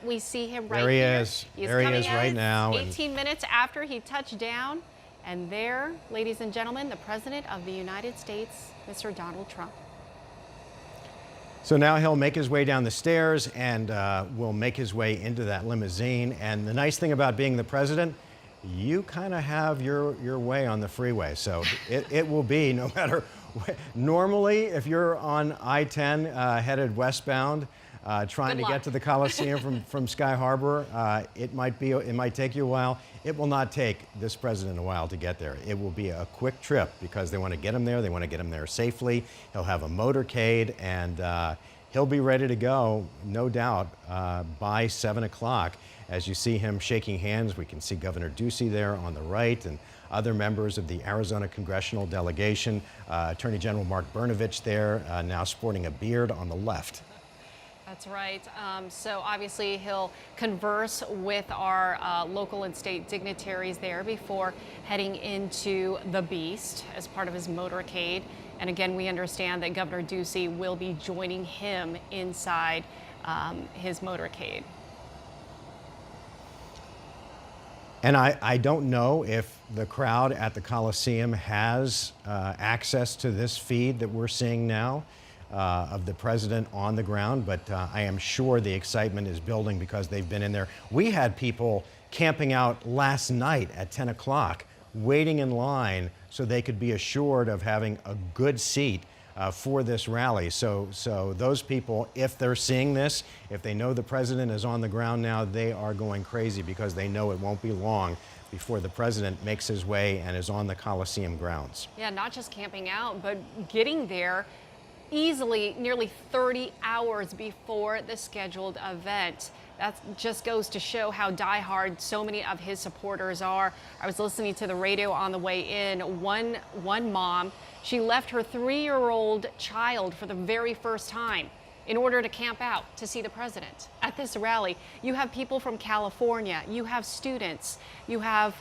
we see him right There he here. is. He's There he coming is in right now. 18 minutes after he touched down. And there, ladies and gentlemen, the President of the United States, Mr. Donald Trump. So now he'll make his way down the stairs and will make his way into that limousine. And the nice thing about being the president, you kind of have your way on the freeway. So it will be no matter. Normally, if you're on I-10 headed westbound, trying to get to the Coliseum from Sky Harbor, it might take you a while. It will not take this president a while to get there. It will be a quick trip because they want to get him there. They want to get him there safely. He'll have a motorcade and he'll be ready to go, no doubt, by 7 o'clock. As you see him shaking hands, we can see Governor Ducey there on the right and other members of the Arizona congressional delegation. Attorney General Mark Brnovich there, now sporting a beard on the left. That's right. So obviously he'll converse with our local and state dignitaries there before heading into the Beast as part of his motorcade. And again, we understand that Governor Ducey will be joining him inside his motorcade. And I don't know if the crowd at the Coliseum has access to this feed that we're seeing now of the president on the ground, but I am sure the excitement is building because they've been in there. We had people camping out last night at 10 o'clock, waiting in line so they could be assured of having a good seat for this rally. So those people, if they're seeing this, if they know the president is on the ground now, they are going crazy because they know it won't be long before the president makes his way and is on the Coliseum grounds. Yeah, not just camping out, but getting there easily nearly 30 hours before the scheduled event. That just goes to show how diehard so many of his supporters are. I was listening to the radio on the way in. One mom, she left her 3-year-old child for the very first time in order to camp out to see the president at this rally. You have people from California, you have students, you have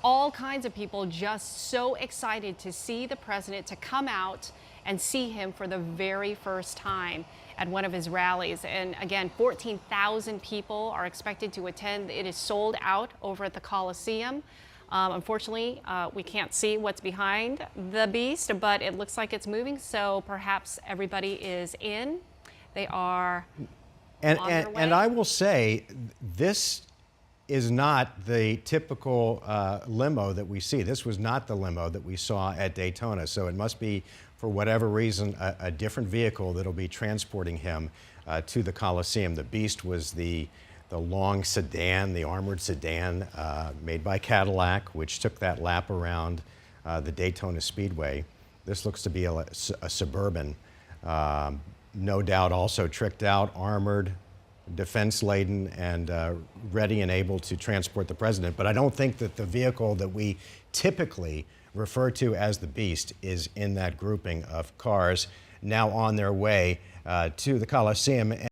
all kinds of people just so excited to see the president, to come out and see him for the very first time at one of his rallies. And again, 14,000 people are expected to attend. It is sold out over at the Coliseum. Unfortunately, we can't see what's behind the Beast, but it looks like it's moving, so perhaps everybody is in. They are on their way. And I will say, this is not the typical limo that we see. This was not the limo that we saw at Daytona, so it must be, for whatever reason, a different vehicle that'll be transporting him to the Coliseum. The Beast was the long sedan, the armored sedan made by Cadillac, which took that lap around the Daytona Speedway. This looks to be a Suburban, no doubt also tricked out, armored, defense-laden, and ready and able to transport the president. But I don't think that the vehicle that we typically refer to as the Beast is in that grouping of cars now on their way to the Coliseum.